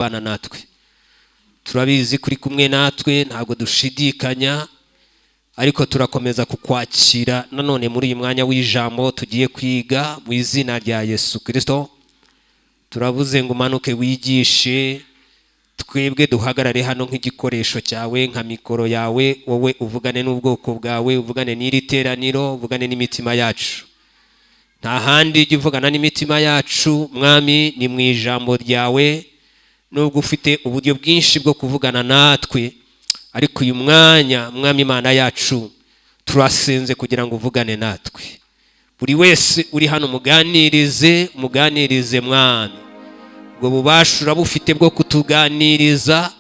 bana natwe. Turabizi kuri kumwe natwe, ntabwo dushidikanya, ariko turakomeza kukwakira nanone muri uyu mwanya w'ijambo tugiye kwiga mu izina rya Yesu Kristo. Turavuze ngo umanuke wigishe, twebwe duhagarare hano nk'igikoresho cyawe, nka mikoro yawe, wowe uvugane n'ubwoko bwawe, uvugane n'iri teraniro, uvugane n'imitima yacu. Nta handi ujya uvugana n'imitima yacu mwami, ni mu ijambo ryawe. Nubwo ufite uburyo bwinshi bwo kuvugana natwe, ariko uyu mwanya mwami Imana yacu turasenze kugira ngo uvugane natwe. Buri wese uri hano muganirize mwami. Ubwo bubasha urabufite bwo kutuganiriza,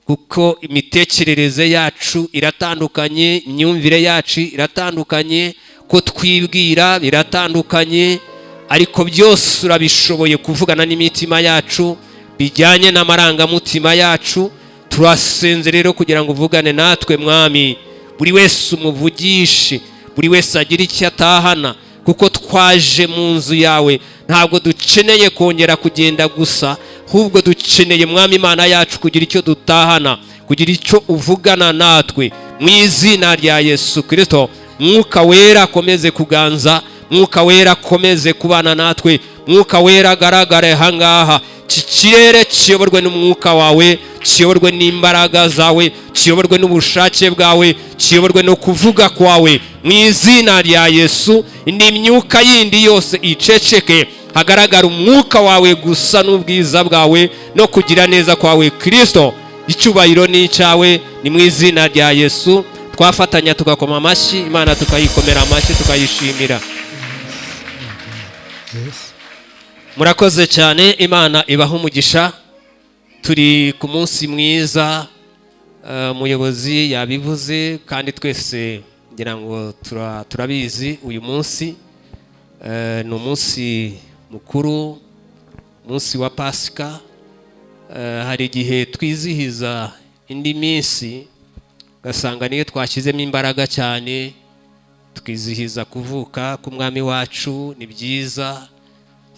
kuko imitekerereze yacu iratandukanye, imyumvire yacu iratandukanye, ko twibwira biratandukanye, ariko byose urabishoboye kuvugana n'imitima yacu bijyanye n'amarangamutima yacu. Turasenze rero kugira ngo uvugane natwe mwami, buri wese umuvugishe, buri wese agira icyo atahana, kuko twaje mu nzu yawe. Ntabwo dukeneye kongera kugenda gusa, ahubwo dukeneye mwami Imana yacu kugira icyo dutahana, kugira icyo uvugana natwe mu izina rya Yesu Kristo. Mwuka wera akomeze kuganza, mwuka wera akomeze kubana natwe, mwuka wera agaragare hangaha. Iki kirere kiyoborwe n'umwuka wawe, kiyoborwe n'imbaraga zawe, kiyoborwe n'ubushake bwawe, kiyoborwe no kuvuga kwawe mu izina rya Yesu. Indi myuka yindi yose iceceke, hagaragara umwuka wawe gusa n'ubwiza bwawe no kugira neza kwawe Kristo. Icyubahiro ni icyawe, ni mu izina rya Yesu. Twafatanya tugakoma amashyi, Imana tukayikomera amashyi, tukayishimira. Murakoze cyane, Imana ibaha umugisha. Turi ku munsi mwiza, umuyobozi yabivuze, kandi twese ngira ngo turabizi. Uyu munsi ni umunsi mukuru, umunsi wa Pasika. Hari igihe twizihiza indi minsi ugasanga niyo twashyizemo imbaraga cyane, tukizihiza kuvuka k'umwami wacu, ni byiza.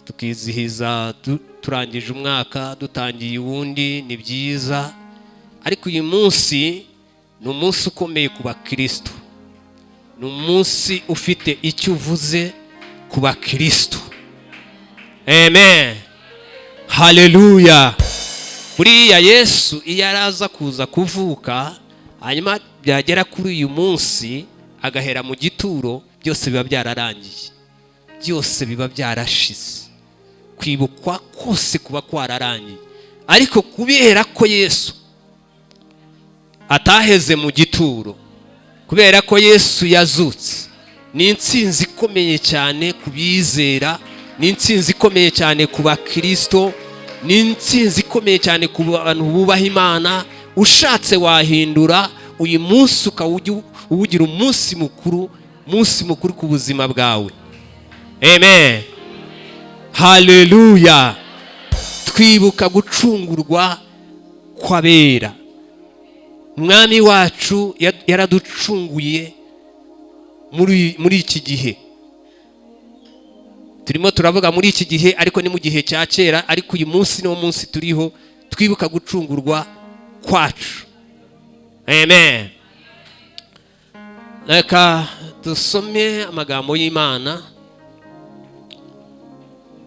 Tukizihiza turangije umwaka dutangiye uwundi, ni byiza. Ariko uyu munsi ni umunsi ukomeye ku bakristo, ni umunsi ufite icyo uvuze ku bakristo. Amen, haleluya. Buriya Yesu iyo araza kuza kuvuka, hanyuma byagera kuri uyu munsi agahera mu gituro, byose biba byararangiye, byose biba byarashize, kwibukwa kose kuba kwararangiye. Ariko kubera ko Yesu ataheze mu gituro, kubera ko Yesu yazutse, ni intsinzi ikomeye cyane ku bizera, ni intsinzi ikomeye cyane ku bakristo, ni intsinzi ikomeye cyane ku bantu bubaha Imana. Ushatse wahindura uyu munsi ukawugira umunsi mukuru ku buzima bwawe. Amen, haleluya. Twibuka gucungurwa kw'abera. Umwami wacu yaraducunguye muri iki gihe. Turimo turavuga muri iki gihe, ariko ni mu gihe cya kera. Ariko uyu munsi niwo munsi turiho, twibuka gucungurwa kwacu. Amen. Reka dusome amagambo y'Imana.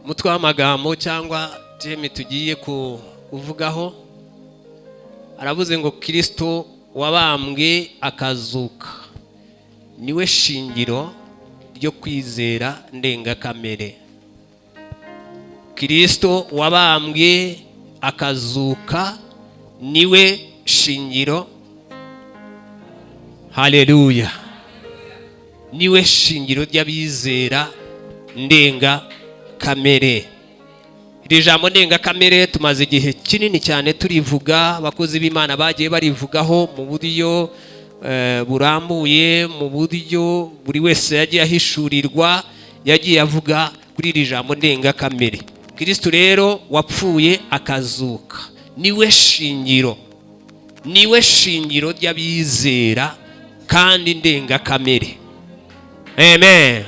Umutwe w'amagambo cyangwa teme tugiye kuvugaho aravuze ngo Kristo wabambwe akazuka niwe shingiro ryo kwizera ndengakamere. Kristo wabambwe akazuka niwe shingiro, haleluya, niwe shingiro ry'abizera ndengakamere. Iri jambo ndengakamere tumaze igihe kinini cyane turivuga, abakozi b'Imana bagiye barivugaho mu buryo burambuye, mu buryo buri wese yagiye ahishurirwa, yagiye avuga kuri iri jambo ndengakamere. Kristo rero wapfuye akazuka niwe shingiro, niwe shingiro ry'abizera kandi ndengakamere. Amen.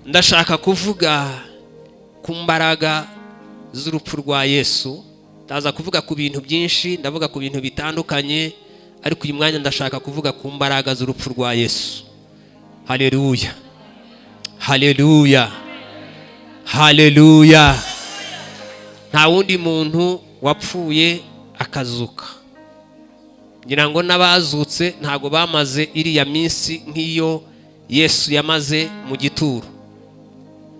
Ndashaka kuvuga ku mbaraga z'urupfu rwa Yesu ndaza kuvuga ku bintu byinshi, ndavuga ku bintu bitandukanye, ariko uyu mwanya ndashaka kuvuga ku mbaraga z'urupfu rwa Yesu. Haleluya, haleluya, haleluya. Nta wundi muntu wapfuye akazuka. Ngira ngo n'abazutse ntago bamaze iriya minsi nk'iyo Yesu yamaze mu gituro,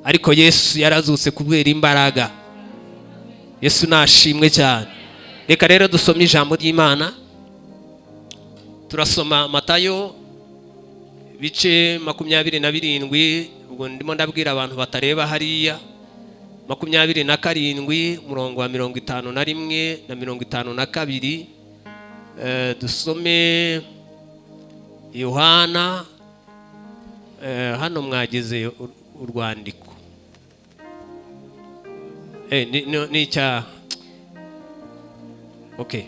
ariko Yesu yarazutse kubera imbaraga. Yesu nashimwe cyane. Reka rero dusome ijambo ry'Imana. Turasoma Matayo bice 27, ubwo ndimo ndabwira abantu batareba hariya, 27 umurongo wa 51 na 52. Dusome Yohana, hano mwagize urwandiko. Ni cya okay,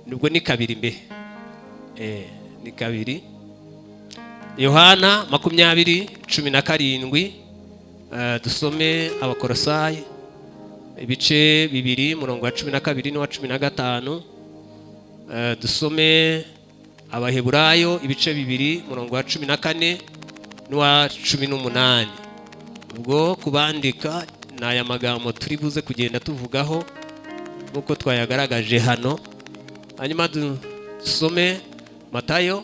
nubwo ni kabiri mbe, ni kabiri. Yohana 20:17. Dusome Abakolosayi ibice 2 umurongo wa 12 n'uwa 15. Dusome Abaheburayo ibice 2 umurongo wa 14 n'uwa 18. Ubwo kubandika n'aya magambo turi buze kugenda tuvugaho nkuko twayagaragaje hano. Hanyuma dusome Matayo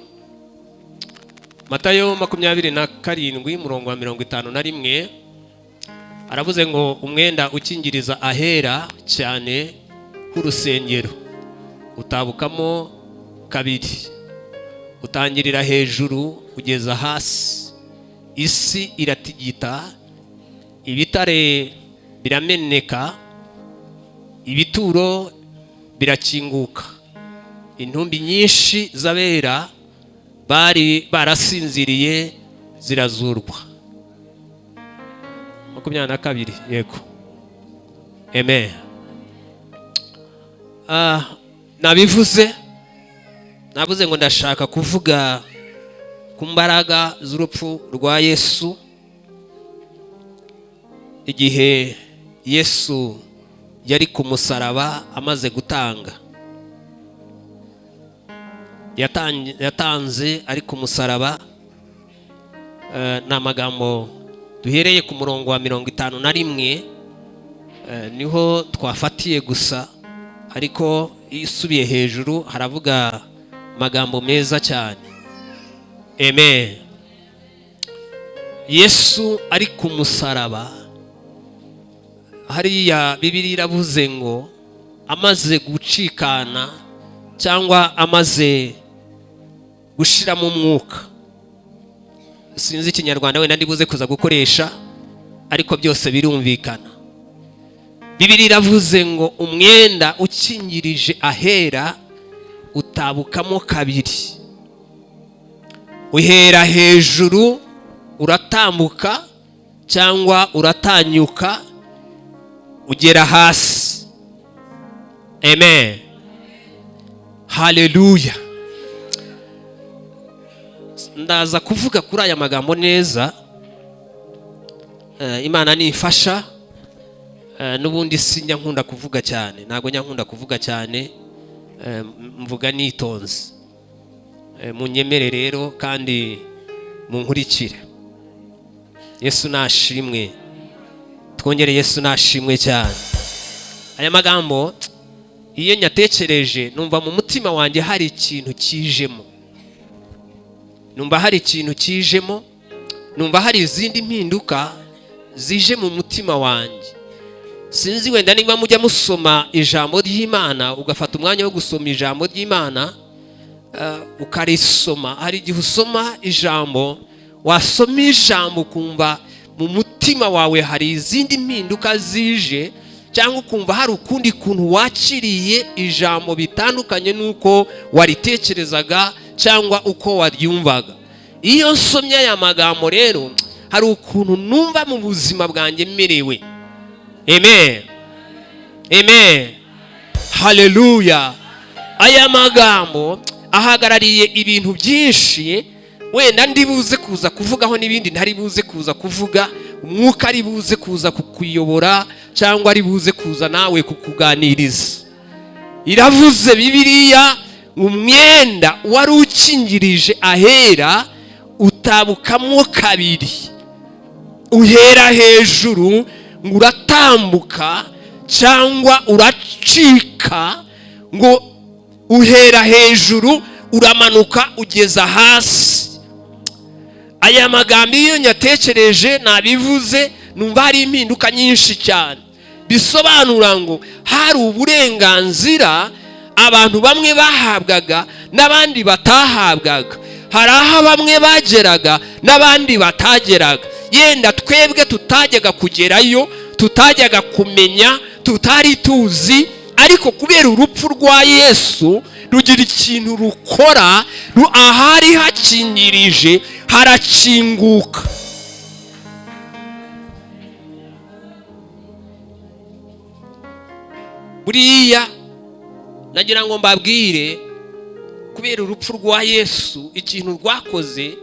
27 umurongo wa 51. Aravuze ngo umwenda ukingiriza ahera cyane h'urusengero utabukamo kabiri, utangirira hejuru ugeza hasi. Isi iratigita, ibitare birameneka, ibituro birakinguka. Intumbi nyinshi z'abera bari barasinziriye zirazurwa. 22. Yego, amen. Navuze ngo ndashaka kuvuga ku mbaraga z'urupfu rwa Yesu. Igihe Yesu yari ku musaraba amaze gutanga, yatanze ari ku musaraba. Ni amagambo duhereye ku murongo wa 51, niho twafatiye gusa, ariko isubiye hejuru haravuga magambo meza cyane. Amen. Yesu ari ku musaraba hariya, Bibiliya iravuze ngo amaze gucikana cyangwa amaze gushira mu mwuka. Sinzi ikinyarwanda wenda ndibuze kuza gukoresha, ariko byose birumvikana. Bibiliya iravuze ngo umwenda ukingirije ahera utabukamo kabiri. Uhera hejuru uratambuka cyangwa uratanyuka ugera hasi. Amen. Haleluya. Ndaza kuvuga kuri aya magambo neza. Imana nifasha. Nubundi sinjya nkunda kuvuga cyane, ntago nyankunda kuvuga cyane, mvuga nitonze. Munyemere rero kandi munkurikire. Yesu nashimwe. Twongere Yesu nashimwe cyane. Aya magambo iyo nyatekereje numva mu mutima wanjye hari ikintu kijemo. Numva hari ikintu kijemo, numva hari izindi mpinduka zije mu mutima wanjye. Sinzi wenda niba mujya musoma ijambo ry'Imana, ugafata umwanya wo gusoma ijambo ry'Imana, ukarisoma. Hari igihe usoma ijambo, wasoma ijambo kumva mu mutima wawe hari izindi mpinduka zije, cyangwa ukumva hari ukundi kuntu wakiriye ijambo bitandukanye nuko waritekerezaga cyangwa uko waryumvaga. Iyo nsomye aya magambo rero hari ukuntu numva mu buzima bwanjye merewe. Amen. Amen. Haleluya. Aya magambo ahagarariye ibintu byinshi, wenda ndibuze kuza kuvugaho n'ibindi ntari buze kuza kuvuga. Umwuka ari buze kuza kukuyobora cyangwa ari buze kuza nawe kukuganiriza. Iravuze Bibiliya, umwenda wari ukingirije ahera utabukamwo kabiri, uhera hejuru ngo uratambuka cyangwa uracika, ngo uhera hejuru uramanuka ugeza hasi. Aya magambo iyo nyatekereje nabivuze numva hari impinduka nyinshi cyane. Bisobanura ngo hari uburenganzira abantu bamwe bahabwaga n'abandi batahabwaga. Hari aho bamwe bageraga n'abandi batageraga. Yenda twebwe tutajyaga kugerayo, tutajyaga kumenya, tutari tuzi, ariko kubera urupfu rwa Yesu rugira ikintu rukora, ahari hakingirije harakinguka. Buriya nagira ngo mbabwire, kubera urupfu rwa Yesu ikintu rwakoze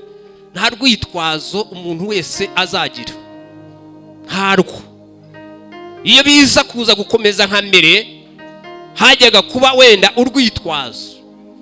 nta rwitwazo umuntu wese azagira, ntarwo. Iyo biza kuza gukomeza nka mbere, hajyaga kuba wenda urwitwazo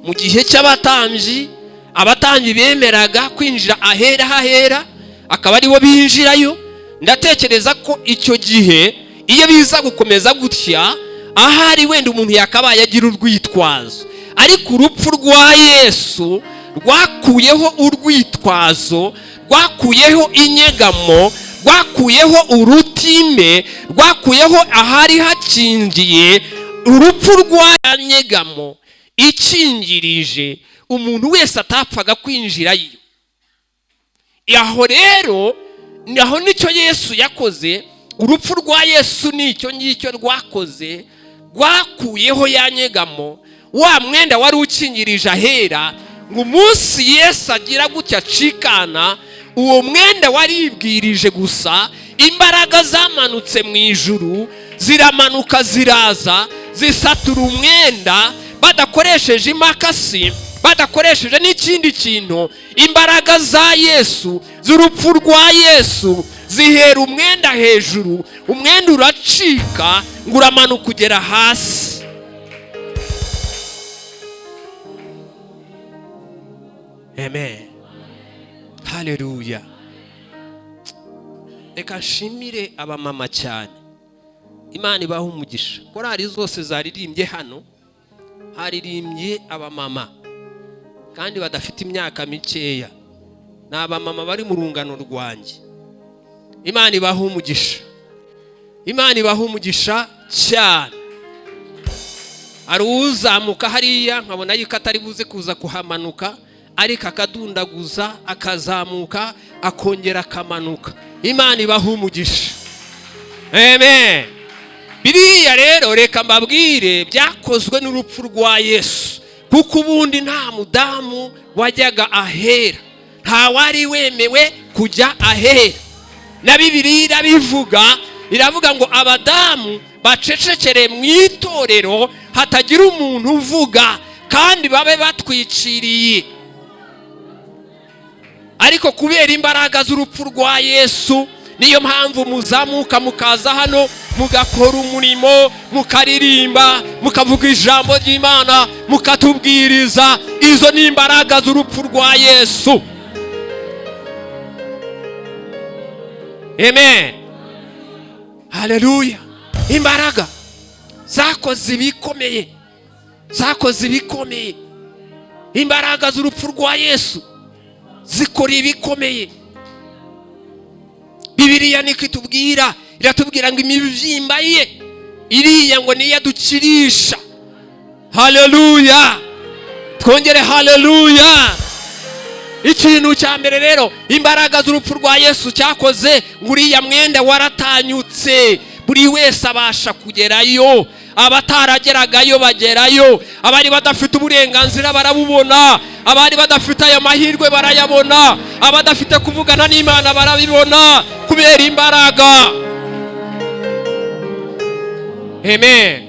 mu gihe cy'abatambyi. Abatambyi bemeraga kwinjira ahera hahera, akaba aribo binjirayo. Ndatekereza ko icyo gihe iyo biza gukomeza gutya, ahari wenda umuntu yakabaye agira urwitwazo, ariko urupfu rwa Yesu rwakuyeho urwitwazo, rwakuyeho inyegamo, rwakuyeho urutime, rwakuyeho ahari hakingiye. Urupfu rwa nyegamo ikingirije umuntu wese atapfaga kwinjirayo. Aho rero naho nicyo Yesu yakoze. Urupfu rwa Yesu nicyo ngicyo rwakoze, rwakuyeho ya nyegamo, wa mwenda wari ukingirije ahera, ngo umunsi Yesu agira gutya acikana, uwo mwenda waribwirije gusa. Imbaraga zamanutse mu ijuru ziramanuka ziraza zisatura umwenda, badakoresheje imakasi, badakoresheje n'ikindi kintu. Imbaraga za Yesu, z'urupfu rwa Yesu, zihera umwenda hejuru, umwenda uracika ngo uramanuka ugera hasi. Amen, haleluya. Reka nshimire abamama cyane, Imana ibaha umugisha. Korali zose zaririmbye hano, haririmbye abamama kandi badafite imyaka mikeya. Ni abamama bari mu rungano rwanjye. Imana ibaha umugisha, Imana ibaha umugisha cyane. Ari uzamuka hariya nkabona yuko atari buze kuza kuhamanuka, ariko akadundaguza akazamuka akongera akamanuka. Imana ibaha umugisha. Amen. Biriya rero reka mbabwire byakozwe n'urupfu rwa Yesu, kuko ubundi nta mudamu wajyaga ahera, nta wari wemewe kujya ahera. Na Bibiliya iravuga ngo abadamu bacecekere mu itorero, hatagira umuntu uvuga, kandi babe batwiciriye. Ariko kubera imbaraga z'urupfu rwa Yesu, niyo mpamvu muzamuka mukaza hano mugakora umurimo, mukaririmba, mukavuga ijambo ry'Imana, mukatubwiriza. Izo ni imbaraga z'urupfu rwa Yesu. Amen, haleluya. Imbaraga zakoze ibikomeye, zakoze ibikomeye. Imbaraga z'urupfu rwa Yesu zikora ibikomeye. Bibiliya niko itubwira, iratubwira ngo imibyimba ye iriya ngo niyo adukirisha. Haleluya, twongere haleluya. Ikintu cya mbere rero imbaraga z'urupfu rwa Yesu cyakoze, nguriya mwenda waratanyutse, buri wese abasha kugerayo. Abatarageragayo bagerayo, abari badafite uburenganzira barabubona, abari badafite aya mahirwe barayabona, abadafite kuvugana n'Imana barabibona kubera imbaraga. Amen.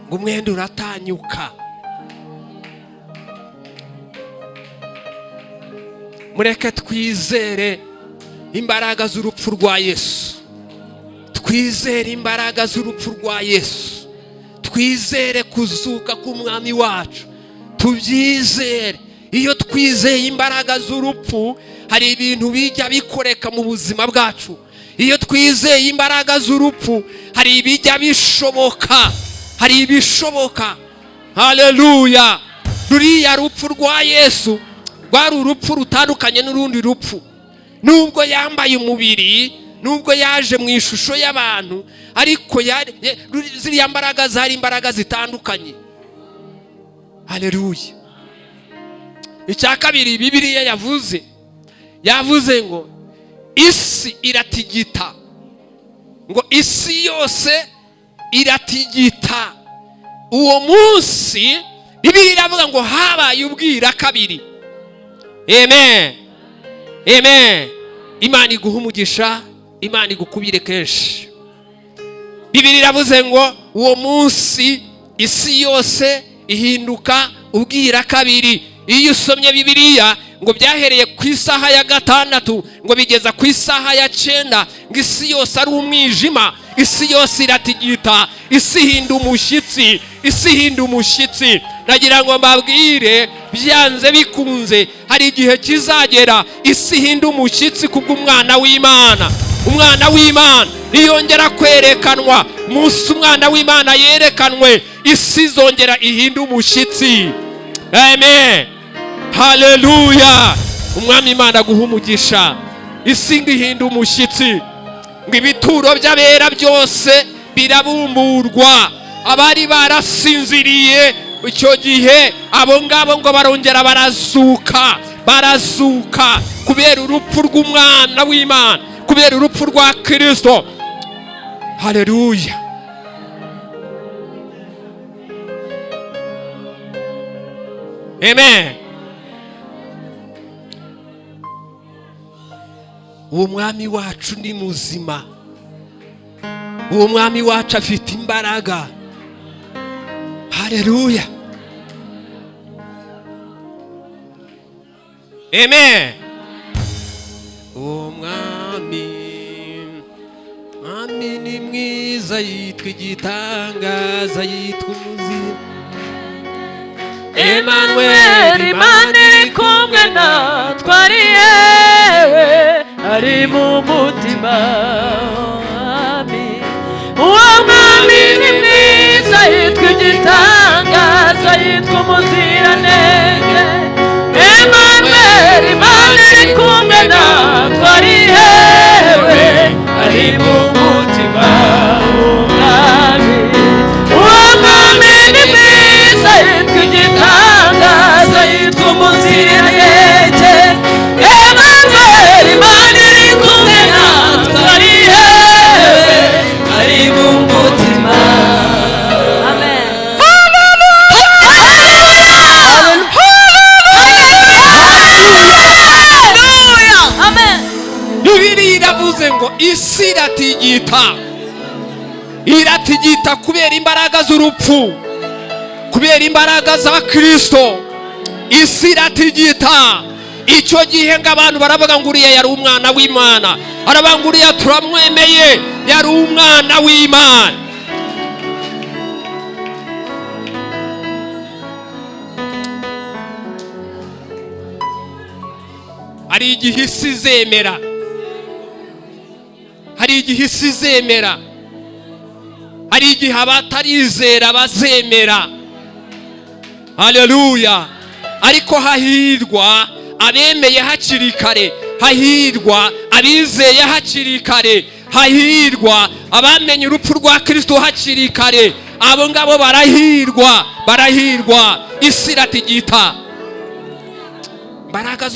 Ngo umwenda uratanyuka. Mureke twizere imbaraga z'urupfu rwa Yesu, twizere imbaraga z'urupfu rwa Yesu, twizere kuzuka k'umwami wacu, tubyizere. Iyo twizeye imbaraga z'urupfu, hari ibintu bijya bikoreka mu buzima bwacu. Iyo twizeye imbaraga z'urupfu, hari ibijya bishoboka, hari ibishoboka. Haleluya! Ruriya rupfu rwa Yesu rwari urupfu rutandukanye n'urundi rupfu. Nubwo yambaye umubiri, nubwo yaje mu ishusho y'abantu, ariko ziriya mbaraga zari imbaraga zitandukanye. Haleluya! Icya kabiri Bibiliya yavuze ngo isi iratigita, ngo isi yose iratigita. Uwo munsi Bibiliya iravuga ngo habaye ubwira kabiri. Amen, amen. Imana iguha umugisha, Imana igukubire kenshi. Bibiliya iravuze ngo uwo munsi isi yose ihinduka ubwira kabiri. Iyo usomye Bibiliya ngo byahereye ku isaha ya 6 ngo bigeza ku isaha ya 9, ngo isi yose ari umwijima, isi yose iratigita, isi hinda umushyitsi, isi hinda umushyitsi. Nagira ngo mbabwire, byanze bikunze hari igihe kizagera isi hinda umushyitsi kubw'umwana w'Imana. Umwana w'Imana niyongera kwerekanwa, munsi umwana w'Imana yerekanwe, isi zongera ihinda umushyitsi. Amen, haleluya. Umwami Imana aguha umugisha. Isi ngihinda umushyitsi, ngo ibituro by'abera byose birabumburwa. Abari barasinziriye icyo gihe, abo ngabo ngo barongera barazuka kubera urupfu rw'umwana w'Imana, kubera urupfu rwa Kristo. Haleluya. Amen. Uwo mwami wacu ni muzima, uwo mwami wacu afite imbaraga. Haleluya. Amen. Uwo mwami ni mwiza, yitwa igitangaza, yitwa umuzima. Emmanuel, Imana iri kumwe natwe, ari yewe ari mu mutima. Uwo mwami ni mwiza, yitwa igitangaza, yitwa umuziranenge. Emmanuel, Imana iri kumwe natwe, ari yewe ari mu mutima. Uwo mwami ni mwiza, yitwa igitangaza, yitwa umuziranenge. Emmanuel, Imana iri kumwe natwe, ari yewe ari mu mutima. Amen. Hallelujah. Amen. Bibiliya iravuze ngo isi iratigita kubera imbaraga z'urupfu, kubera imbaraga za Kristo. Isi iratigita. Icyo gihe ngo abantu baravuga ngo uriya yari umwana w'Imana, aravuga ngo uriya turamwemeye, yari umwana w'Imana. Hari igihe isi izemera, hari igihe isi izemera, hari igihe abatarizera bazemera. Haleluya. Ariko hahirwa abemeye hakiri kare, hahirwa abizeye hakiri kare, hahirwa abamenye urupfu rwa Kristo hakiri kare. Abo ngabo barahirwa. Isi iratigita. Imbaraga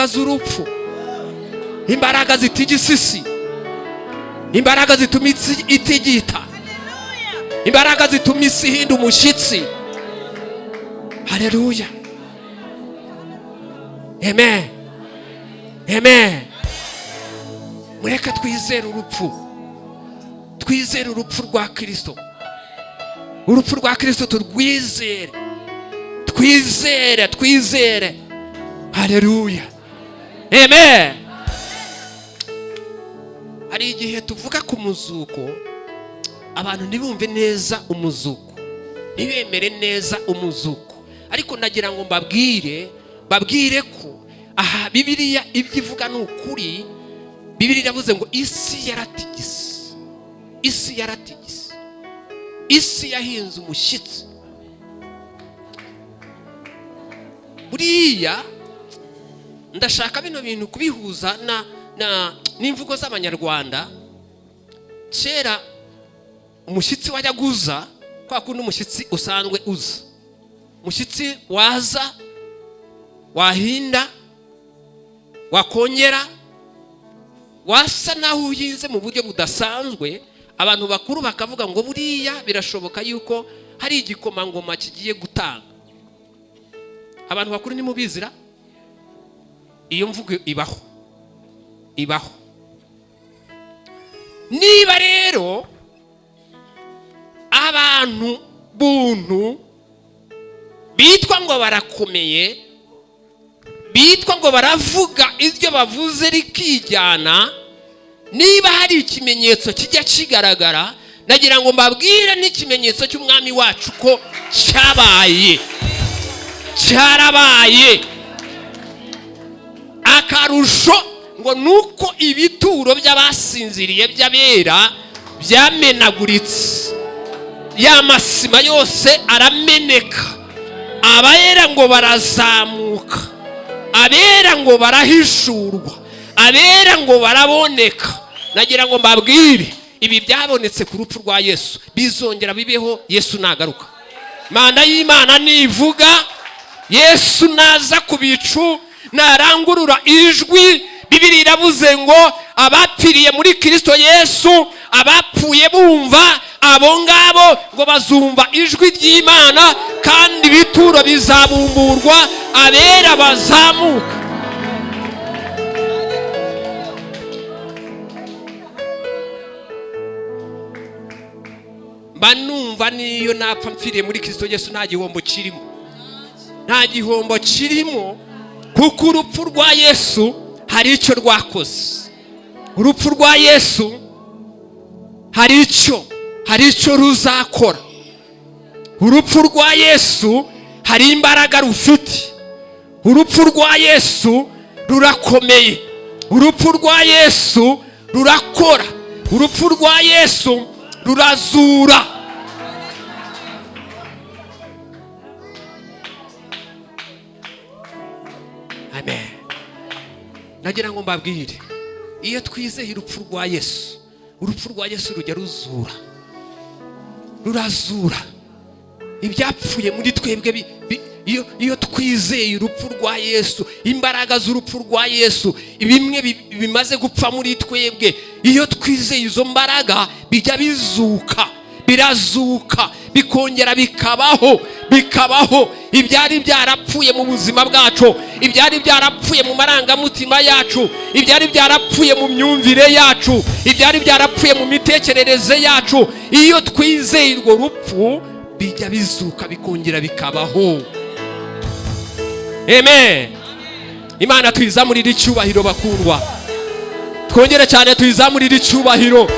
z'urupfu, imbaraga zitigisa isi, imbaraga zituma isi itigita, imbaraga zituma isi ihinda umushyitsi. Haleluya. Amen, amen. Mureke twizere urupfu rwa Kristo. Urupfu rwa Kristo turwizere, twizere. Haleluya. Amen. hari igihe tuvuga ku muzuko abantu ntibumve neza umuzuko, ntibemere neza umuzuko, ariko nagira ngo babwire ko aha Bibiliya ibyo ivuga ni ukuri. Bibiliya iravuze ngo isi yaratigise, isi yahinze umushyitsi. Buriya ndashaka bino bintu kubihuza n'imvugo z'abanyarwanda. Kera umushyitsi wajyaguza kwa kundi umushyitsi usanzwe uza, umushyitsi waza wahinda wakongera wasa naho uhinze mu buryo budasanzwe. Abantu bakuru bakavuga ngo buriya birashoboka yuko hari igikomangoma kigiye gutanga. Abantu bakuru nimubizira iyo mvugo ibaho. Niba rero abantu buntu bitwa ngo barakomeye, bitwa ngo baravuga ibyo bavuze rikijyana, niba hari ikimenyetso kijya kigaragara, nagira ngo mbabwire n'ikimenyetso cy'umwami wacu ko cyarabaye. Akarusho ngo nuko ibituro by'abasinziriye by'abera byamenaguritse, ya masima yose arameneka, abera ngo barazamuka, abera ngo barahishurwa, abera ngo baraboneka. Nagira ngo mbabwire ibi byabonetse ku rupfu rwa Yesu bizongera bibeho Yesu nagaruka. Manda y'Imana nivuga, Yesu naza ku bicu narangurura ijwi, Bibiliya iravuze ngo abapfiriye muri Kristo Yesu, abapfuye bumva, abo ngabo ngo bazumva ijwi ry'Imana, kandi ibituro bizabumburwa, abera bazamuka. Banumva niyo napfa mpfiriye muri Kristo Yesu nta gihombo kirimo, kuko urupfu rwa Yesu hari icyo rwakoze. Urupfu rwa Yesu hari icyo ruzakora. Urupfu rwa Yesu hari imbaraga rufite. Urupfu rwa Yesu rurakomeye. Urupfu rwa Yesu rurakora. Urupfu rwa Yesu rurazura. Amen. Nagira ngo mbabwire, iyo twizeye urupfu rwa Yesu, urupfu rwa Yesu rujya rurazura ibyapfuye muri twebwe. Iyo twizeye urupfu rwa Yesu, imbaraga z'urupfu rwa Yesu, bimwe bimaze gupfa muri twebwe, iyo twizeye izo mbaraga bijya birazuka bikongera bikabaho. Ibyari byarapfuye mu buzima bwacu, ibyari byarapfuye mu marangamutima yacu, ibyari byarapfuye mu myumvire yacu, ibyari byarapfuye mu mitekerereze yacu, iyo twizeye urwo rupfu bijya bizuka bikongera bikabaho. Amen. Imana tuyizamurire icyubahiro bakundwa, twongere cyane tuyizamurire icyubahiro.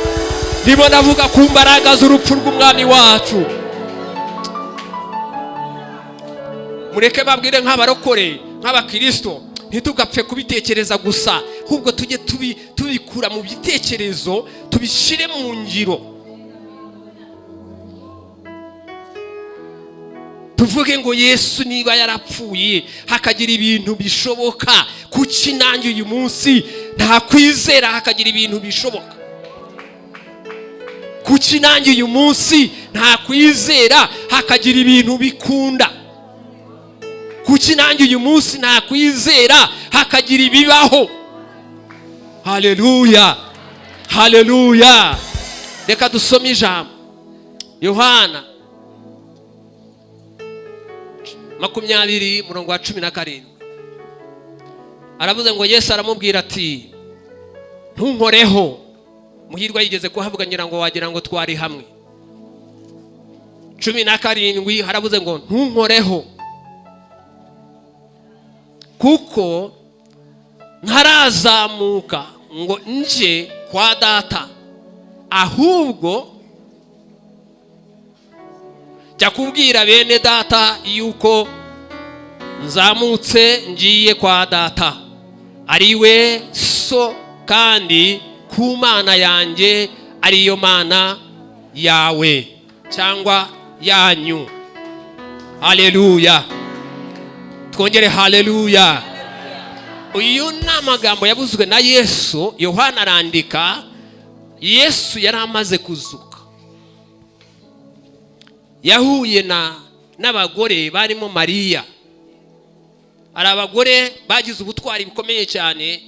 Nibo navuga ku mbaraga z'urupfu rw'umwami wacu. Mureke babwire nk'abarokore, nk'abakristo, ntitugapfe kubitekereza gusa, ahubwo tujye tubikura mu bitekerezo, tubishire mu ngiro. Tuvuge ngo Yesu niba yarapfuye hakagira ibintu bishoboka, kuki nanjye uyu munsi nta kwizera hakagira ibintu bishoboka? Kuki nanjye uyu munsi nta kwizera hakagira ibintu bikunda? Kuki nanjye uyu munsi nta kwizera hakagira ibibaho? Haleluya, haleluya. Reka dusome ijambo Yohana 20:17. Aravuze ngo Yesu aramubwira ati ntunkoreho. Muhirwa yigeze kuhavuga ngira ngo wagira ngo twari hamwe. 17 haravuze ngo ntunkoreho, kuko ntarazamuka ngo nje kwa data, ahubwo jya kubwira bene data yuko nzamutse ngiye kwa data, ariwe so, kandi ku Mana yanjye ariyo Mana yawe cyangwa yanyu. Haleluya, twongere haleluya. Uyu ni amagambo yavuzwe na Yesu. Yohana arandika, Yesu yari amaze kuzuka, yahuye n'abagore barimo Mariya. Ari abagore bagize ubutwari bukomeye cyane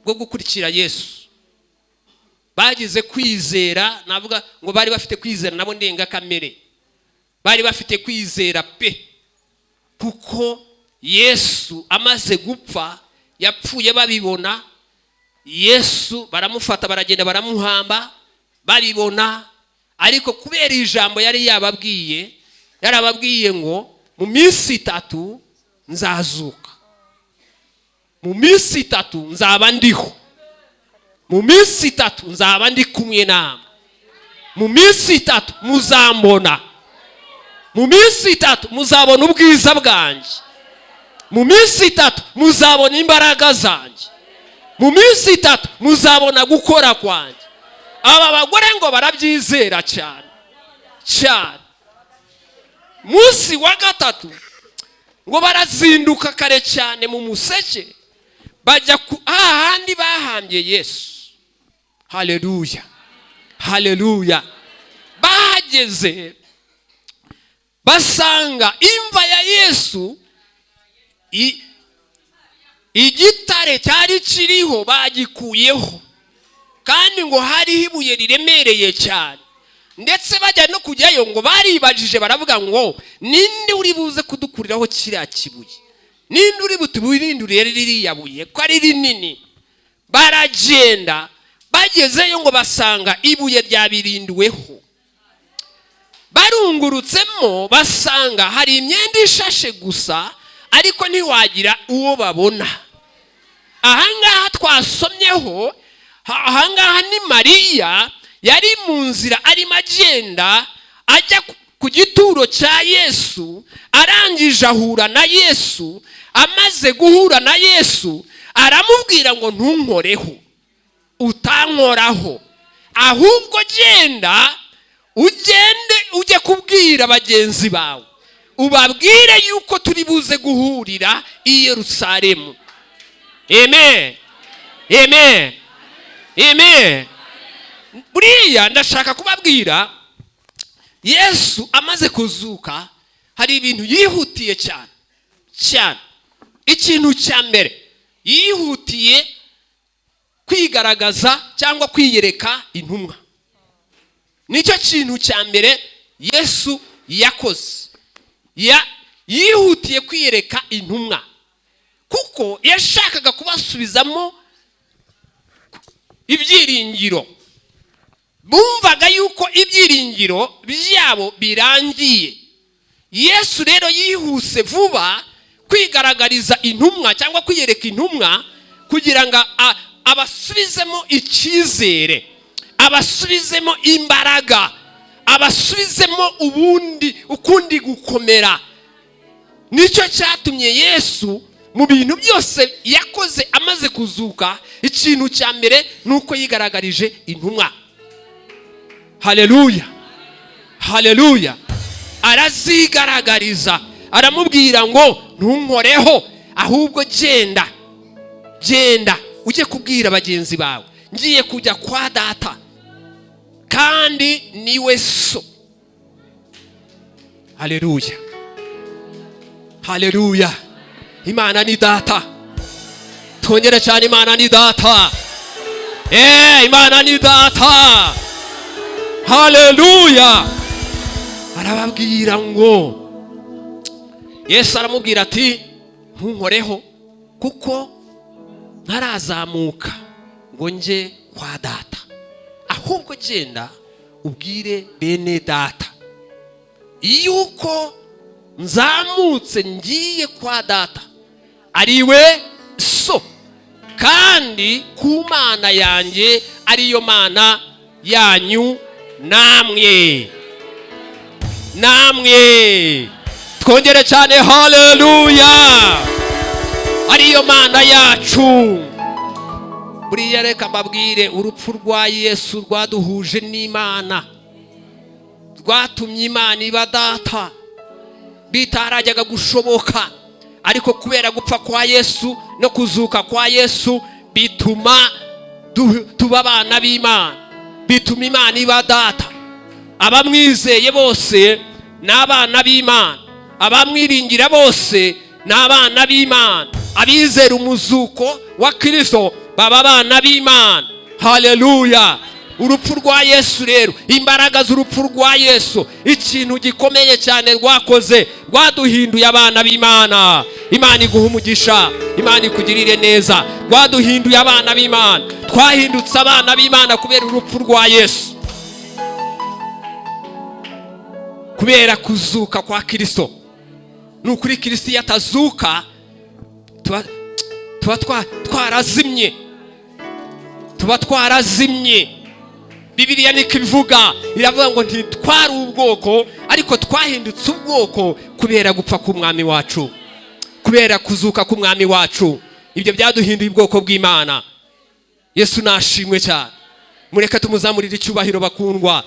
bwo gukurikira Yesu, bagize kwizera, navuga ngo bari bafite kwizera nabo ndenga kamere, bari bafite kwizera pe, kuko Yesu amaze gupfa, yapfuye babibona. Yesu baramufata baragenda baramuhamba babibona, ariko kubera ijambo yari yababwiye, yarababwiye ngo mu minsi 3 nzazuka, mu minsi 3 nzaba ndiho, mu minsi 3 nzaba ndi kumwe namwe, mu minsi 3 muzambona, mu minsi 3 muzabona ubwiza bwanjye, mu minsi 3 muzabona imbaraga zanjye, mu minsi 3 muzabona gukora kwanjye. Aba bagore ngo barabyizera cyane cyane. Munsi wa 3 ngo barazinduka kare cyane mu museke, bajya ahandi bahambye Yesu. Haleluya, haleluya. Bahageze basanga imva ya Yesu, igitare cyari kiriho bagikuyeho, kandi ngo hariho ibuye riremereye cyane. Ndetse bajya no kujyayo ngo baribajije baravuga ngo ninde uri buze kudukuriraho kiriya kibuye, ninde uri butubirindurire ririya buye ko ari rinini. Baragenda, bagezeyo ngo basanga ibuye ryabirinduweho. Barungurutsemo basanga hari imyenda ishashe gusa, ariko ntiwagira uwo babona. Ahangaha twasomyeho, ahangaha ni Mariya yari mu nzira arimo agenda ajya ku gituro cya Yesu. Arangije ahura na Yesu. Amaze guhura na Yesu aramubwira ngo ntunkoreho, utankoraho, ahubwo genda ugende ujye kubwira bagenzi bawe, ubabwire yuko turi buze guhurira i Yerusalemu. Amen, amen, amen. Buriya ndashaka kubabwira, Yesu amaze kuzuka hari ibintu yihutiye cyane cyane. Ikintu cya mbere yihutiye kwigaragaza cyangwa kwiyereka intumwa. Nicyo kintu cya mbere Yesu yakoze, yihutiye kwiyereka intumwa, kuko yashakaga kubasubizamo ibyiringiro. Bumvaga yuko ibyiringiro byabo birangiye. Yesu rero yihuse vuba kwigaragariza intumwa cyangwa kwiyereka intumwa, kugira ngo abasubizemo icyizere, abasubizemo imbaraga, abasubizemo ukundi gukomera. Nicyo cyatumye Yesu mu bintu byose yakoze amaze kuzuka, ikintu cya mbere nuko yigaragarije intumwa. Haleluya, haleluya. Arazigaragariza, aramubwira ngo ntunkoreho, ahubwo genda ujye kubwira bagenzi bawe ngiye kujya kwa data, kandi niwe so. Haleluya, haleluya. Imana ni data. Twongere cyane, Imana ni data. Imana ni data. Haleluya. Arababwira ngo, Yesu aramubwira ati ntunkoreho, kuko ntarazamuka ngo nje kwa data, ahubwo genda ubwire bene data yuko nzamutse ngiye kwa data, ariwe so, kandi ku mana yanjye ariyo mana yanyu namwe. Twongere cyane haleluya. Ariyo mana yacu. Buriya reka mbabwire, urupfu rwa Yesu rwaduhuje n'Imana, rwatumye Imana iba data, bitarajyaga gushoboka, ariko kubera gupfa kwa Yesu no kuzuka kwa Yesu bituma tuba abana b'Imana, bituma Imana iba data. Abamwizeye bose ni abana b'Imana, abamwiringira bose ni abana b'Imana, abizera umuzuko wa Kristo baba abana b'Imana. Haleluya. Urupfu rwa Yesu rero, imbaraga z'urupfu rwa Yesu, ikintu gikomeye cyane rwakoze, rwaduhinduye abana b'Imana. Imana iguha umugisha, Imana ikugirire neza. Rwaduhinduye abana b'Imana, twahindutse abana b'Imana kubera urupfu rwa Yesu, kubera kuzuka kwa Kristo. Nukuri Kristo yatazuka tuba twarazimye, Bibiliya niko ivuga, iravuga ngo ntitwari ubwoko ariko twahindutse ubwoko kubera gupfa k'umwami wacu, kubera kuzuka k'umwami wacu. Ibyo byaduhinduye ubwoko bw'Imana. Yesu nashimwe cyane. Mureke tumuzamurire icyubahiro bakundwa.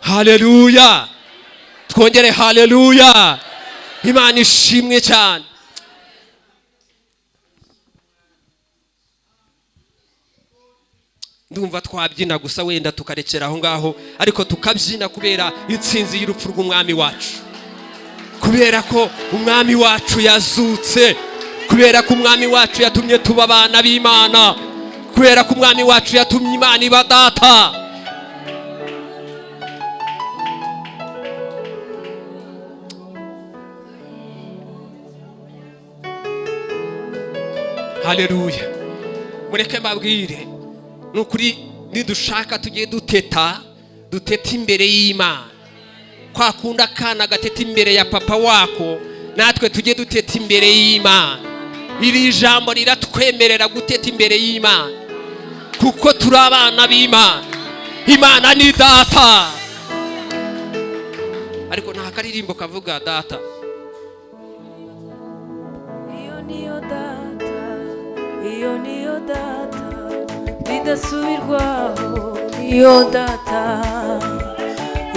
Haleluya. Twongere haleluya. Imana ishimwe cyane. Ndumva twabyina gusa wenda tukarekera aho ngaho, ariko tukabyina kubera intsinzi y'urupfu rw'umwami wacu, kubera ko umwami wacu yazutse, kubera ko umwami wacu yatumye tuba abana b'Imana, kubera ko umwami wacu yatumye Imana iba data. Haleluya. Mureke mbabwire, nukuri nidushaka tugiye duteta imbere y'Imana, kwa kunda akana gateta imbere ya papa wako, natwe tugiye duteta imbere y'Imana. Iri jambo riratwemerera guteta imbere y'Imana, kuko turi abana b'Imana. Imana ni data. Ariko nta karirimbo kavuga data. Iyo niyo data bidasubirwaho, iyo data,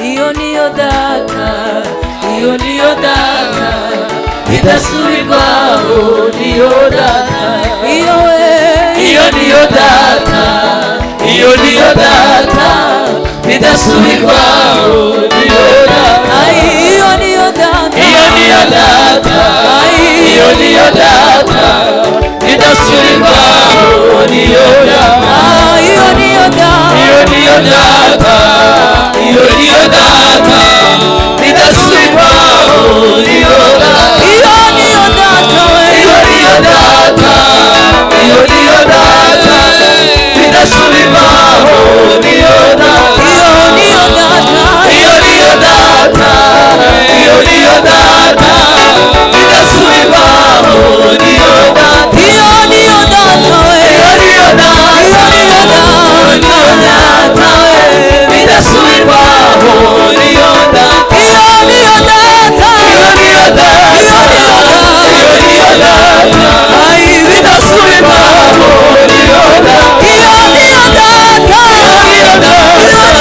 iyo niyo data, iyo niyo data bidasubirwaho, iyo data, iyo niyo data, iyo niyo data bidasubirwaho, iyo data, iyo niyo data, iyo niyo data, iyo niyo data bidasubirwaho, iyo data, iyo niyo data, iyo niyo data, iyo niyo data bidasubirwaho, iyo data, iyo niyo data, iyo niyo data, iyo niyo data bidasubirwaho, iyo data, iyo niyo data, iyo niyo data, iyo niyo data bidasubirwaho, iyo data, iyo niyo data, iyo niyo data, iyo niyo data bidasubirwaho, iyo data, iyo niyo data, iyo niyo data, iyo niyo data bidasubirwaho, iyo data, iyo niyo data, iyo niyo data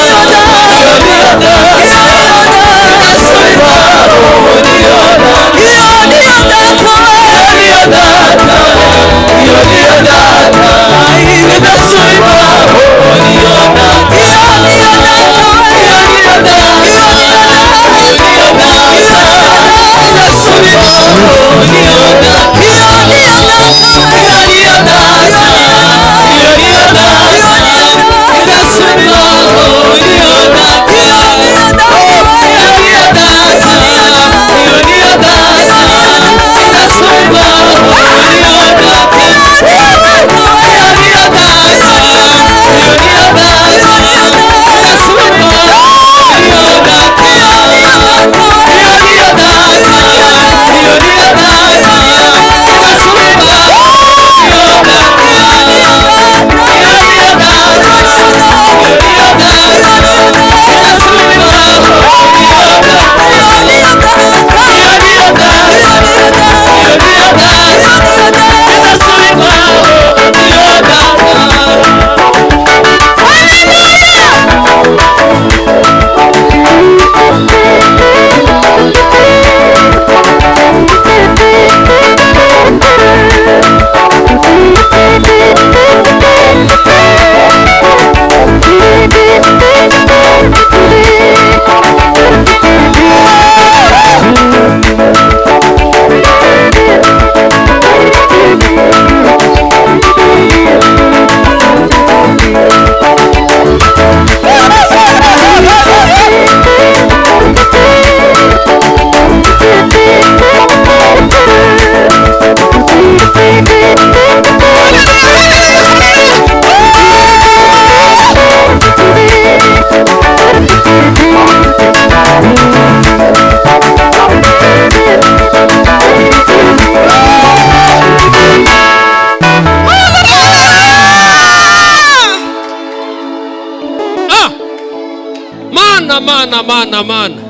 mana mana mana mana.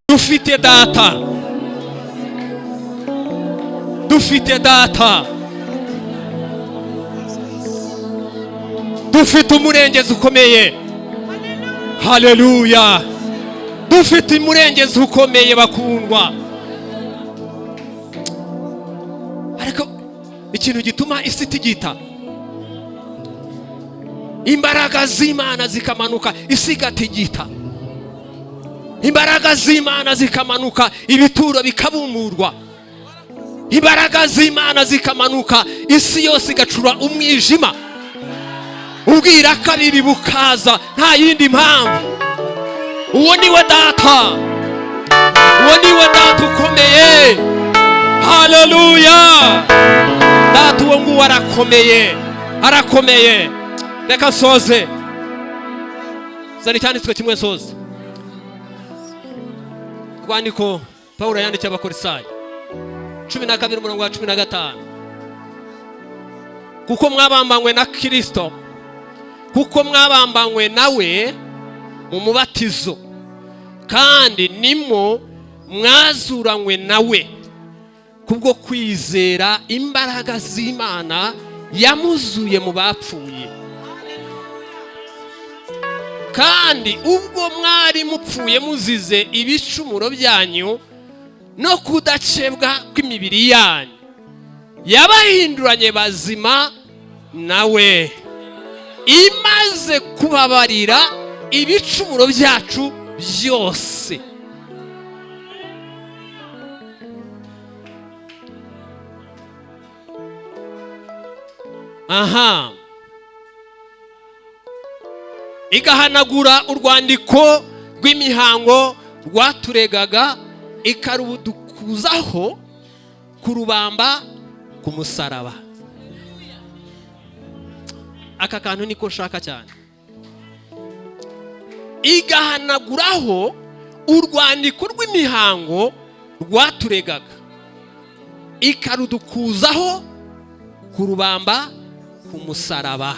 Dufite data, dufite data, dufite umurengezi ukomeye. Haleluya. Dufite umurengezi ukomeye bakundwa. Ariko ikintu gituma isi itigita, imbaraga z'Imana zikamanuka isi igatigita. Imbaraga z'Imana zikamanuka ibituro bikabumurwa. Imbaraga z'Imana zikamanuka isi yose igacura umwijima. Ubwira kabiri bukaza nta yindi mpamvu. Uwo niwe data, uwo niwe data ukomeye. Haleluya. Data uwo nguwo arakomeye, arakomeye. Reka nsoze, zari cyanditswe kimwe nsoze. Rwandiko Pawulo yandikiye Abakorisayi 12:15. Kuko mwabambanywe na Kristo, kuko mwabambanywe nawe mu mubatizo, kandi nimo mwazuranywe nawe kubwo kwizera imbaraga z'Imana yamuzuye mu bapfuye. Kandi ubwo mwari mupfuye muzize ibicumuro byanyu no kudacebwa kw'imibiri yanyu, yabahinduranye bazima nawe, imaze kubabarira ibicumuro byacu byose. Aha. Igahanagura urwandiko rw'imihango rwaturegaga, ikarudukuzaho kurubamba ku musaraba. Aka kantu niko nshaka cyane. Igahanaguraho urwandiko rw'imihango rwaturegaga, ikarudukuzaho kurubamba ku musaraba.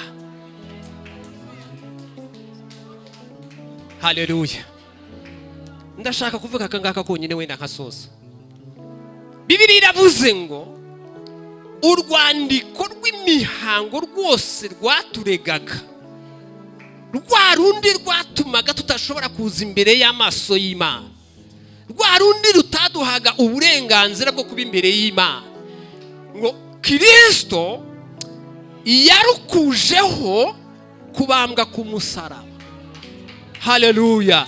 Haleluya. Ndashaka kuvuga kangaka konyine wenda nkasoza. Bibiliya iravuze ngo urwandiko rw'imihango rwose rwaturegaga, rwa rundi rwatumaga tutashobora kuza imbere y'amaso y'Imana, rwa rundi rutaduhaga uburenganzira bwo kuba imbere y'Imana, ngo Kristo yarukujeho kubambwa ku musaraba. Haleluya.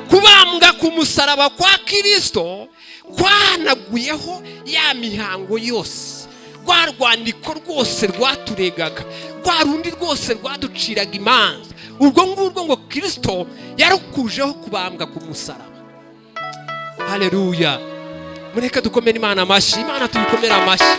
Kubambwa ku musaraba kwa Kristo kwanaguyeho ya mihango yose, rwa rwandiko rwose rwaturegaga, rwa rundi rwose rwaduciraga imanza. Urwo ngurwo ngo Kristo yarukujeho kubambwa ku musaraba. Haleluya. Mureke dukomere Imana amashyi, Imana tuyikomere amashyi.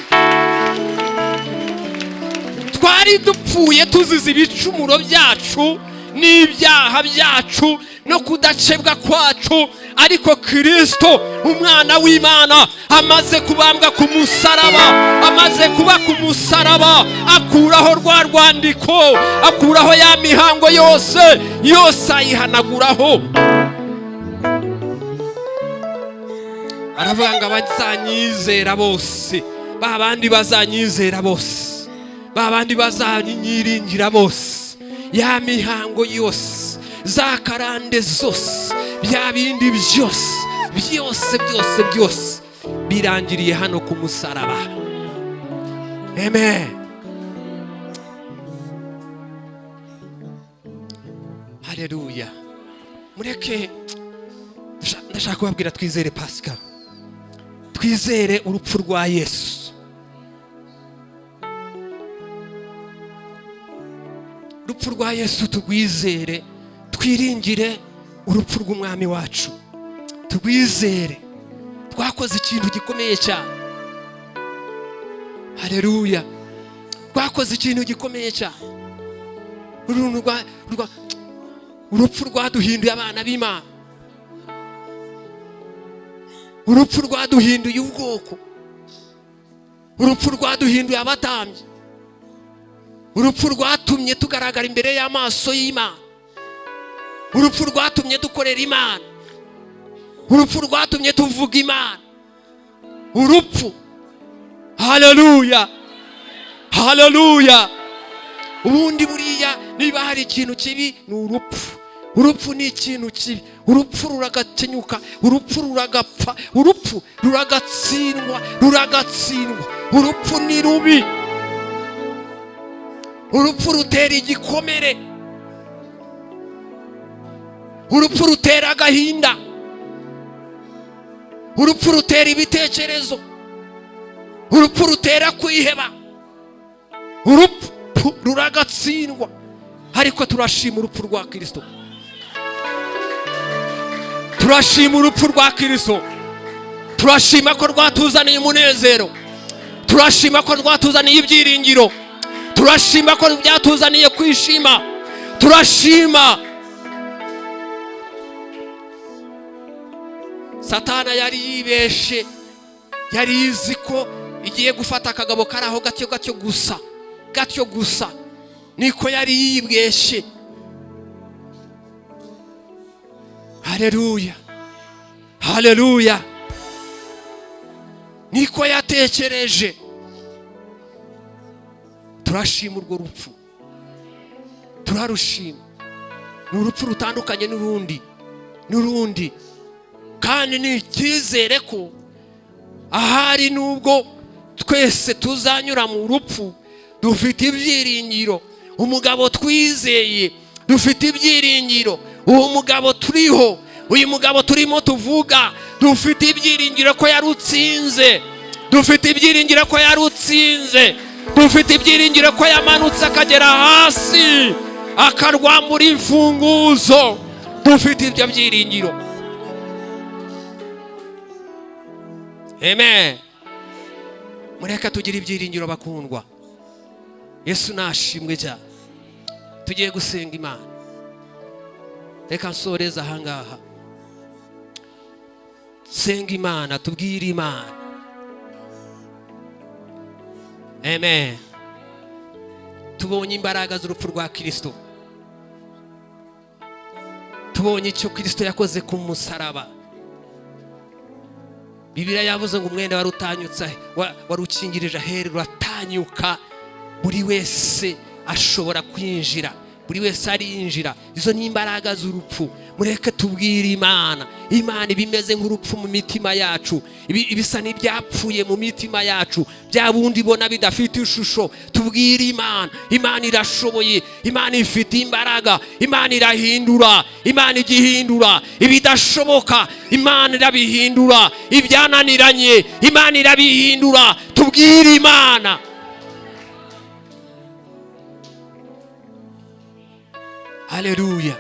Twari dupfuye tuzize ibicumuro byacu n'ibyaha byacu no kudacebwa kwacu, ariko Kristo umwana w'Imana amaze kubambwa ku musaraba, amaze kuba ku musaraba, akuraho rwa rwandiko, akuraho ya mihango yose ayihanaguraho. Aravuga ngo abazanyizera bose, babandi bazanyizera bose, babandi bazanyiringira bose, ya mihango yose, za karande zose, bya bindi byose birangiriye hano ku musaraba. Amen. Haleluya. Mureke ndashaka kubabwira twizere Pasika, twizere urupfu rwa Yesu. Urupfu rwa Yesu turwizere, twiringire urupfu rw'umwami wacu, turwizere. Twakoze ikintu gikomeye cyane. Haleluya. Twakoze ikintu gikomeye cyane. Urupfu rwaduhinduye abana b'Imana, urupfu rwaduhinduye ubwoko, urupfu rwaduhinduye abatambyi, urupfu rwatumye tugaragara imbere y'amaso y'Imana. urupfu rwatumye dukorera Imana, urupfu rwatumye tuvuga Imana, urupfu. Haleluya, haleluya. Ubundi buriya niba hari ikintu kibi ni urupfu. Urupfu ni ikintu kibi. Urupfu ruragakenyuka, urupfu ruragapfa, urupfu ruragatsindwa, ruragatsindwa. Urupfu ni rubi. Urupfu rutera igikomere, urupfu rutera agahinda, urupfu rutera ibitekerezo, urupfu rutera kwiheba, urupfu ruragatsindwa. Ariko turashima urupfu rwa Kristo, turashima urupfu rwa Kristo. Turashima ko rwatuzaniye umunezero, turashima ko rwatuzaniye ibyiringiro, turashima ko byatuzaniye kwishima, turashima. Satana yari yibeshe, yari yizi ko igiye gufata akagabo kari aho gatyo gusa, niko yari yibweshe. Haleluya, haleluya. Niko yatekereje. Turashima urwo rupfu, turarushima. Ni urupfu rutandukanye n'urundi, kandi ni icyizere ko ahari nubwo twese tuzanyura mu rupfu, dufite ibyiringiro. Umugabo twizeye, dufite ibyiringiro. Uwo mugabo turiho, uyu mugabo turimo tuvuga, dufite ibyiringiro ko yarutsinze, dufite ibyiringiro ko yarutsinze, dufite ibyiringiro ko yamanutse akagera hasi akarwambura imfunguzo. Dufite ibyo byiringiro. Amen. Mureka tugire ibyiringiro bakundwa. Yesu nashimwe cyane. Tugiye gusenga Imana. Reka nsoreza ahangaha. Senga Imana, tubwire Imana. Amen. Tubonye imbaraga z'urupfu rwa Kristo, tubonye icyo Kristo yakoze ku musaraba. Bibiliya yavuze ngo umwenda wari utanyutse, warukingirije ahera uratanyuka. Buri wese ashobora kwinjira, buri wese arinjira. Izo ni imbaraga z'urupfu. Mureke tubwire Imana. Imana ibimeze nk'urupfu mu mitima yacu, ibisa n'ibyapfuye mu mitima yacu, bya bundi bona bidafite ishusho. Tubwire Imana. Imana irashoboye, Imana ifite imbaraga, Imana irahindura, Imana igihindura ibidashoboka, Imana irabihindura, ibyananiranye Imana irabihindura. Tubwire Imana. Haleluya.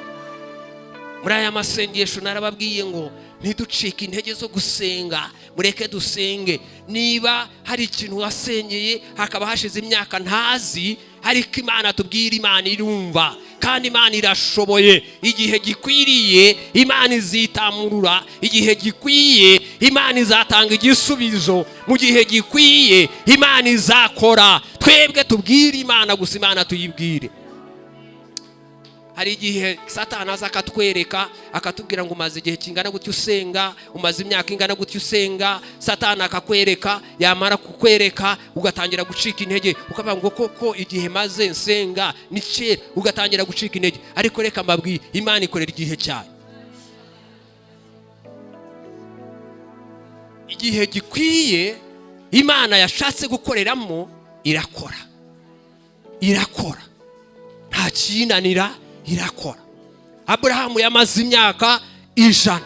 Muri aya masengesho narababwiye ngo ntiducike intege zo gusenga. Mureke dusenge. Niba hari ikintu wasengeye hakaba hashize imyaka ntazi, ariko Imana tubwire, Imana irumva kandi Imana irashoboye. Igihe gikwiriye Imana izitamurura, igihe gikwiye Imana izatanga igisubizo, mu gihe gikwiye Imana izakora. Twebwe tubwire Imana gusa, Imana tuyibwire. Hari igihe Satani aza akatwereka, akatubwira ngo umaze igihe kingana gutyo usenga, umaze imyaka ingana gutyo usenga. Satani akakwereka, yamara kukwereka ugatangira gucika intege, ukavuga ngo koko igihe maze nsenga ni kera, ugatangira gucika intege. Ariko reka mbabwiye, Imana ikorera igihe cyayo. Igihe gikwiye Imana yashatse gukoreramo irakora, nta kinanira, irakora. Abrahamu yamaze imyaka 100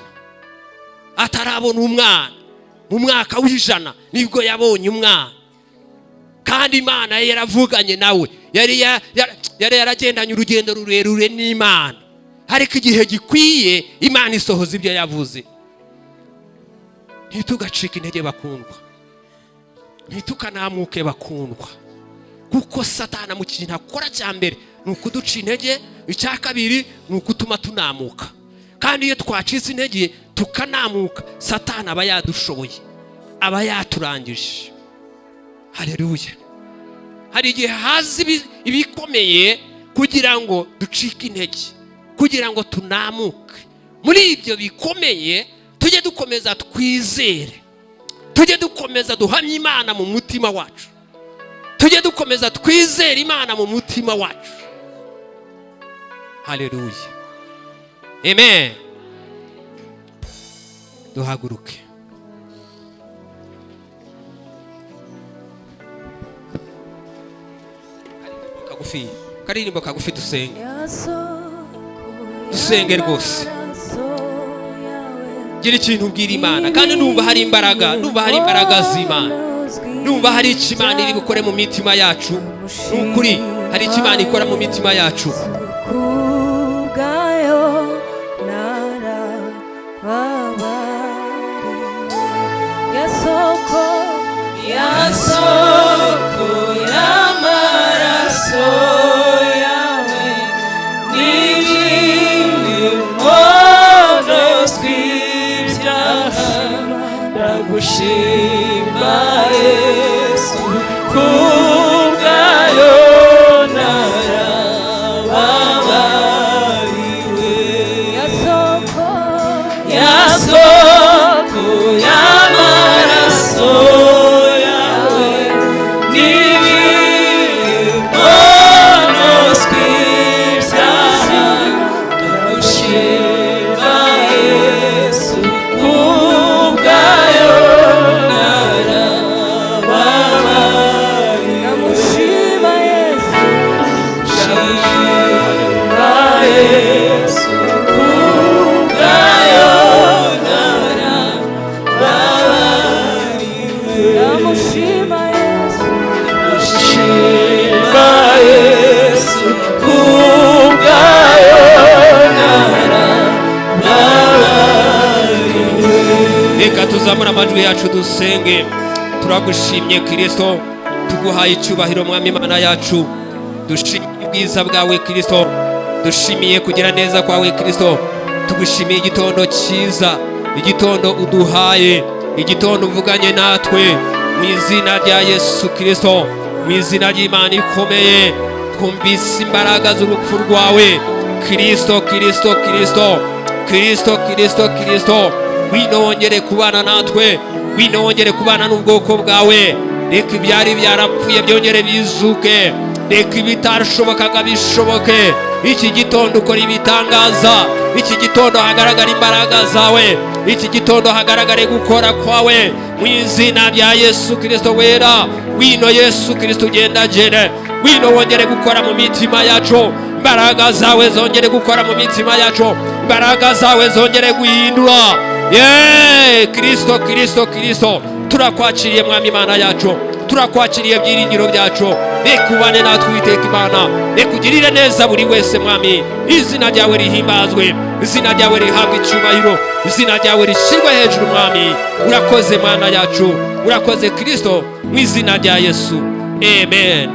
atarabona umwana. Mu mwaka w'100 nibwo yabonye umwana, kandi Imana yaravuganye nawe. Yari yaragendanye urugendo rurerure n'Imana, ariko igihe gikwiye Imana isohoza ibyo yavuze. Ntitugacike intege bakundwa, ntitukanamuke bakundwa, kuko Satana mu kintu akora cya mbere ni ukuduca intege, icya kabiri ni ukutuma tunamuka. Kandi iyo twacitse intege tukanamuka, Satana aba yadushoboye, aba yaturangije. Haleluya. Hari igihe hazi ibikomeye kugira ngo ducike intege, kugira ngo tunamuke muri ibyo bikomeye. Tujye dukomeza twizere, tujye dukomeza duhamye Imana mu mutima wacu, tujye dukomeza twizere Imana mu mutima wacu. Haleluya, amen. Duhaguruke. Karirimbo kagufi dusenge, dusenge rwose. Gira ikintu ubwira Imana, kandi numva hari imbaraga, numva hari imbaraga z'Imana, numva hari icyo Imana iri bukore mu mitima yacu. Nukuri hari icyo Imana ikora mu mitima yacu. Yasoko y'amaraso yawe n'ibimono tw'ibyaha, ndagushima Yesu kubwayo narababariwe. Yasoko y'amaraso yawe n'ibimono tw'ibyaha, ndagushima Yesu kubwayo narababariwe. Ndagushima Yesu, ndagushima Yesu kubwayo narababariwe. Ndagushima Yesu, ndagushima Yesu kubwayo narababariwe. Reka tuzamura amajwi yacu dusenge. Turagushimye Kristo, tuguhaye icyubahiro Mwami Imana yacu. Dushimiye ubwiza bwawe Kristo, dushimiye kugira neza kwawe Kristo, tugushimiye igitondo cyiza, igitondo uduhaye, igitondo uvuganye natwe. Mu izina rya Yesu Kristo, mu izina ry'Imana ikomeye, twumvise imbaraga z'urupfu rwawe Kristo, Kristo, Kristo, Kristo, Kristo, Kristo. Wino wongere kubana natwe, wino wongere kubana n'ubwoko bwawe. Reka ibyari byarapfuye byongere bizuke, reka ibitashobokaga bishoboke. Iki gitondo ukora ibitangaza, iki gitondo hagaragara imbaraga zawe, iki gitondo hagaragare gukora kwawe mu izina rya Yesu Kristo wera. Wino Yesu Kristo ugendagere, wino wongere gukora mu mitima yacu, imbaraga zawe zongere gukora mu mitima yacu, imbaraga zawe zongere guhindura. Kristo, Kristo, Kristo, turakwakiriye Mwami Imana yacu, turakwakiriye byiringiro byacu. Reka ubane natwe Uwiteka Imana, reka ugirire neza buri wese Mwami. Izina ryawe rihimbazwe, izina ryawe rihabwe icyubahiro, izina ryawe rishyirwe hejuru Mwami. Urakoze Mana yacu, urakoze Kristo, mu izina rya Yesu, amen.